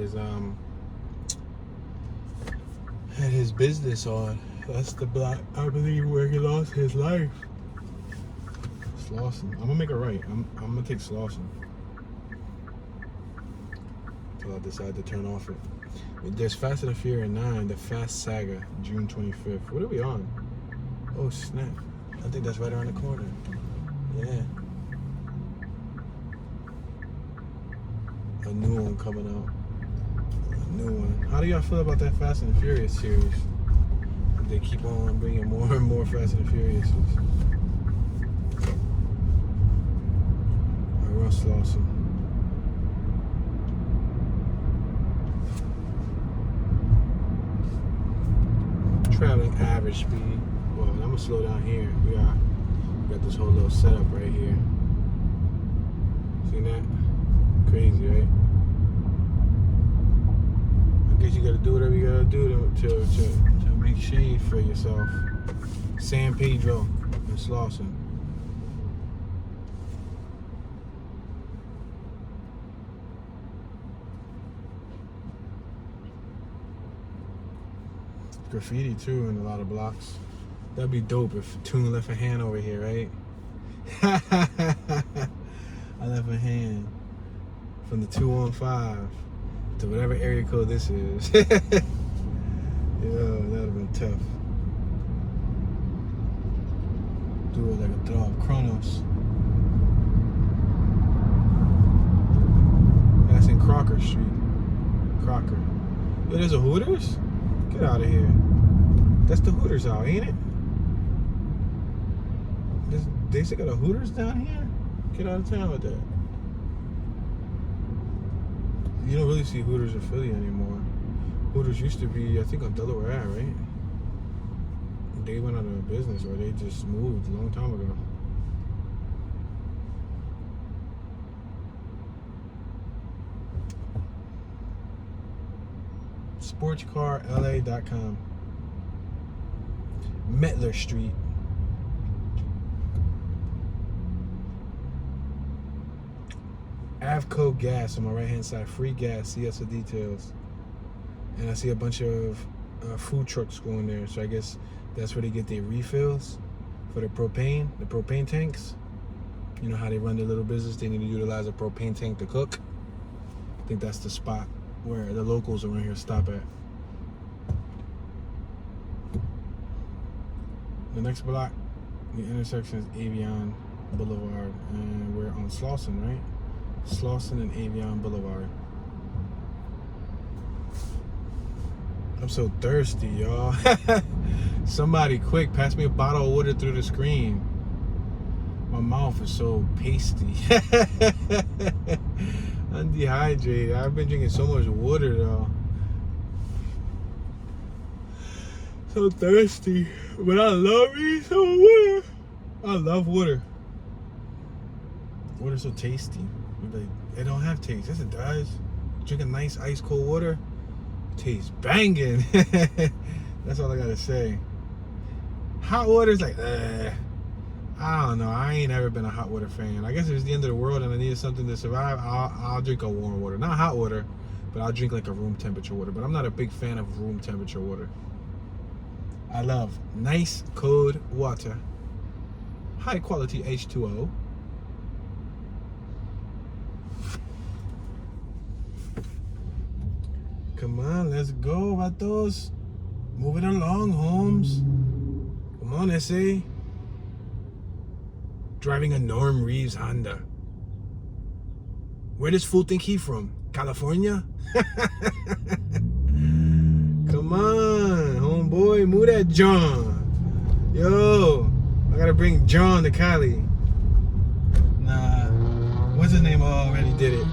his business on. That's the block, I believe, where he lost his life. Slauson. I'm gonna make it right. I'm gonna take Slauson until I decide to turn off it. There's Fast and the Furious 9, the Fast Saga, June 25th. What are we on? Oh snap. I think that's right around the corner. Yeah. A new one coming out. A new one. How do y'all feel about that Fast and the Furious series? They keep on bringing more and more Fast and the Furious. Alright, we're on Slauson. Traveling average speed. Well, I'm gonna slow down here. We got this whole little setup right here. See that? Crazy, right? I guess you gotta do whatever you gotta do to make shade for yourself. San Pedro and Slauson. Graffiti too in a lot of blocks. That'd be dope if Toon left a hand over here, right? I left a hand from the 215 to whatever area code this is. Yo, that would have been tough. Do it like a throw of Chronos. Passing Crocker Street. Crocker. Yo, there's a Hooters? Get out of here. That's the Hooters out, ain't it? They still got a Hooters down here? Get out of town with that. You don't really see Hooters in Philly anymore. Hooters used to be, I think, on Delaware Ave, right? They went out of business, or they just moved a long time ago. sportscarla.com. Metler Street. Avco Gas on my right hand side. Free gas. See us for details. And I see a bunch of food trucks going there. So I guess that's where they get their refills for the propane tanks. You know how they run their little business. They need to utilize a propane tank to cook. I think that's the spot where the locals around here stop at. The next block, the intersection is Avion Boulevard, and we're on Slauson, right? Slauson and Avion Boulevard. I'm so thirsty, y'all. Somebody quick, pass me a bottle of water through the screen. My mouth is so pasty. I'm dehydrated. I've been drinking so much water though. So thirsty. But I love me some water. I love water. Water's so tasty. Like, it don't have taste. Yes, it does. Drink a nice ice cold water. It tastes banging. That's all I gotta say. Hot water's like, I don't know. I ain't ever been a hot water fan. I guess if it's the end of the world and I needed something to survive, I'll drink a warm water. Not hot water, but I'll drink like a room temperature water. But I'm not a big fan of room temperature water. I love nice cold water. High quality H2O. Come on, let's go, vatos. Move it along, Holmes. Come on, SA. Driving a Norm Reeves Honda. Where does fool think he from? California? Come on, homeboy, move that John. Yo, I gotta bring John to Cali. Nah, what's his name already did it.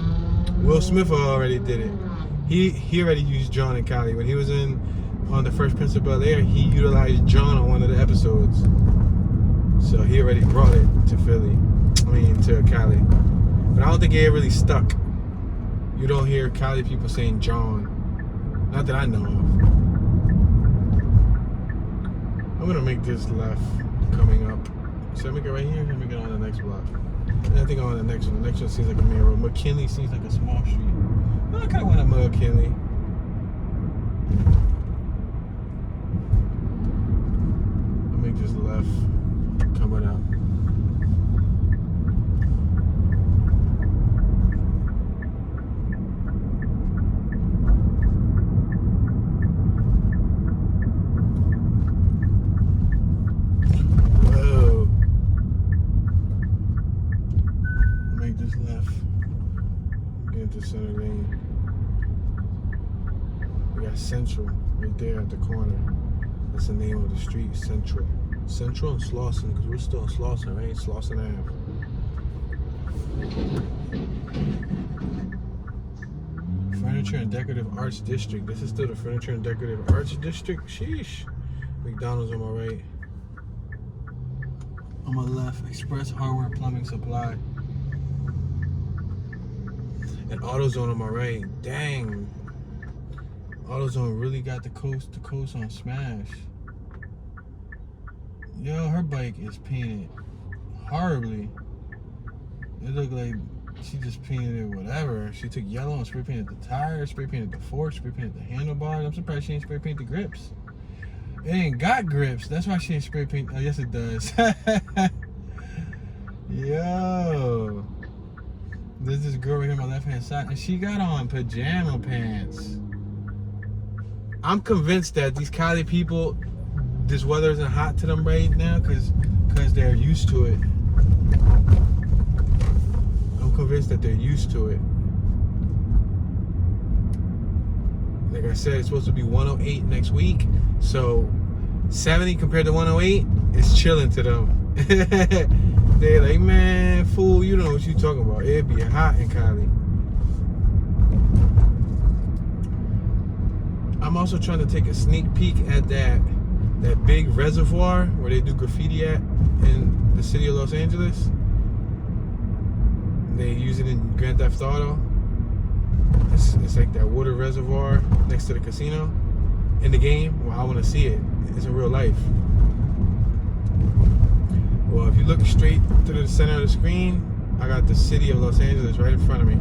Will Smith already did it. He already used John in Cali. When he was on the Fresh Prince of Bel-Air, he utilized John on one of the episodes. So he already brought it to Philly. To Cali. But I don't think it really stuck. You don't hear Cali people saying John. Not that I know of. I'm gonna make this left coming up. Should I make it right here? Let me get on the next block. I think I'm on the next one. The next one seems like a main road. McKinley seems like a small street. I kind of want to McKinley. I'll make this left coming up. Whoa. Make this left. Get into center lane. We got Central right there at the corner. That's the name of the street, Central. Central and Slauson, because we're still in Slauson, right? Slauson Ave. Furniture and Decorative Arts District. This is still the Furniture and Decorative Arts District. Sheesh. McDonald's on my right. On my left, Express Hardware Plumbing Supply. And AutoZone on my right. Dang. AutoZone really got the coast to coast on Smash. Yo, her bike is painted horribly. It looked like she just painted it whatever. She took yellow and spray painted the tires, spray painted the forks, spray painted the handlebars. I'm surprised she ain't spray painted the grips. It ain't got grips. That's why she ain't spray paint. Oh, yes it does. Yo. There's this girl right here on my left hand side, and she got on pajama pants. I'm convinced that these Cali people, this weather isn't hot to them right now because they're used to it. I'm convinced that they're used to it. Like I said, it's supposed to be 108 next week, so 70 compared to 108 is chilling to them. They're like, man, fool, you don't know what you talking about. It'd be hot in Cali. I'm also trying to take a sneak peek at that big reservoir where they do graffiti at in the city of Los Angeles. They use it in Grand Theft Auto. It's like that water reservoir next to the casino. in the game. Well, I want to see it. It's in real life. Well, if you look straight to the center of the screen, I got the city of Los Angeles right in front of me.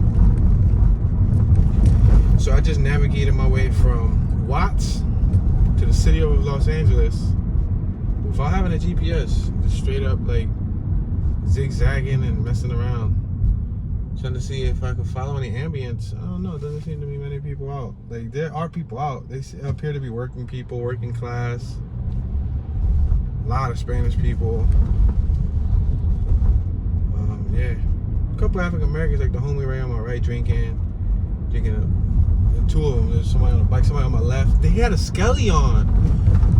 So I just navigated my way from Watts to the city of Los Angeles without having a GPS. Just straight up like zigzagging and messing around. Trying to see if I can follow any ambience. I don't know. It doesn't seem to be many people out. Like, there are people out. They appear to be working people, working class. A lot of Spanish people. Yeah. A couple African Americans, like the homie right on my right, drinking. Two of them. There's somebody on the bike, somebody on my left. They had a Skelly on.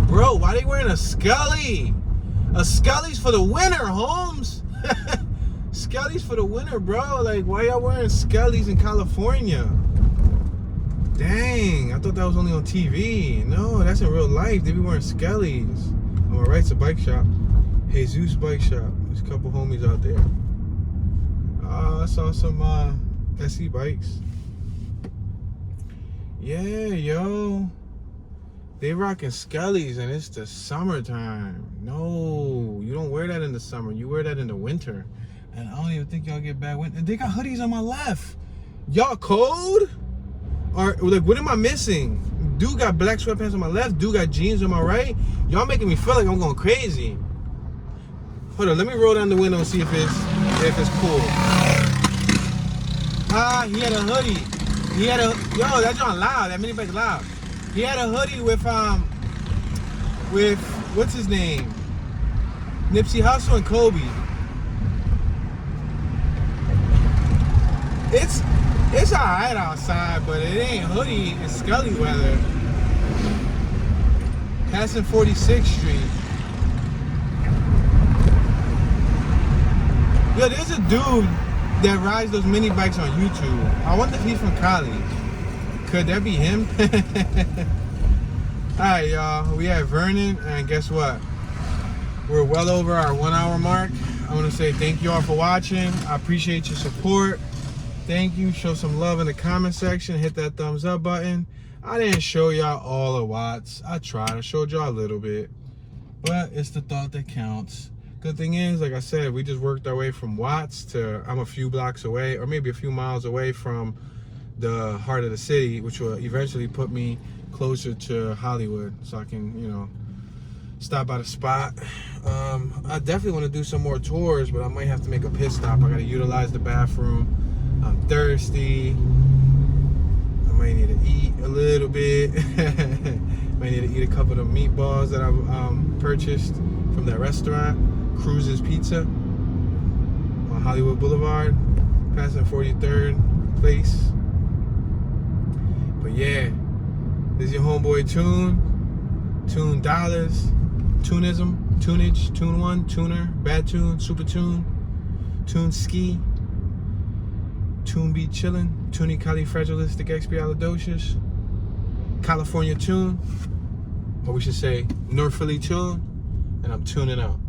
Bro, why they wearing a Skelly? A Skelly's for the winter, Holmes. Skelly's for the winter, bro. Like, why y'all wearing Skelly's in California? Dang, I thought that was only on TV. No, that's in real life. They be wearing Skelly's. On my right's a bike shop. Jesus Bike Shop. There's a couple homies out there. I saw some SE bikes. Yeah, yo. They rocking Skelly's and it's the summertime. No, you don't wear that in the summer. You wear that in the winter. And I don't even think y'all get bad winter. They got hoodies on my left. Y'all cold? Or like, what am I missing? Dude got black sweatpants on my left. Dude got jeans on my right. Y'all making me feel like I'm going crazy. Hold on, let me roll down the window and see if it's cool. He had a hoodie. He had a, yo, that's not loud. That minibike's loud. He had a hoodie with what's his name? Nipsey Hussle and Kobe. It's alright outside, but it ain't hoodie. It's Scully weather. Passing 46th Street. Yo, there's a dude that rides those mini bikes on YouTube. I wonder if he's from Cali. Could that be him? Alright, y'all. We at Vernon, and guess what? We're well over our 1 hour mark. I want to say thank you all for watching. I appreciate your support. Thank you. Show some love in the comment section. Hit that thumbs up button. I didn't show y'all all of Watts. I tried. I showed y'all a little bit. But it's the thought that counts. Good thing is, like I said, we just worked our way from Watts to, I'm a few blocks away, or maybe a few miles away from the heart of the city, which will eventually put me closer to Hollywood, so I can, you know, stop by the spot. I definitely want to do some more tours, but I might have to make a pit stop. I got to utilize the bathroom. I'm thirsty. I might need to eat a little bit. Might need to eat a couple of the meatballs that I've purchased from that restaurant, Cruz's Pizza, on Hollywood Boulevard, passing 43rd place. But yeah, this is your homeboy Tune Dollars, Tunism, Tunage, Tune One, Tuner, Bad Tune, Super Tune, Tune Ski, Tune Be Chillin', Tuning Califragilisticexpialidocious, California Tune, or we should say North Philly Tune, and I'm tuning out.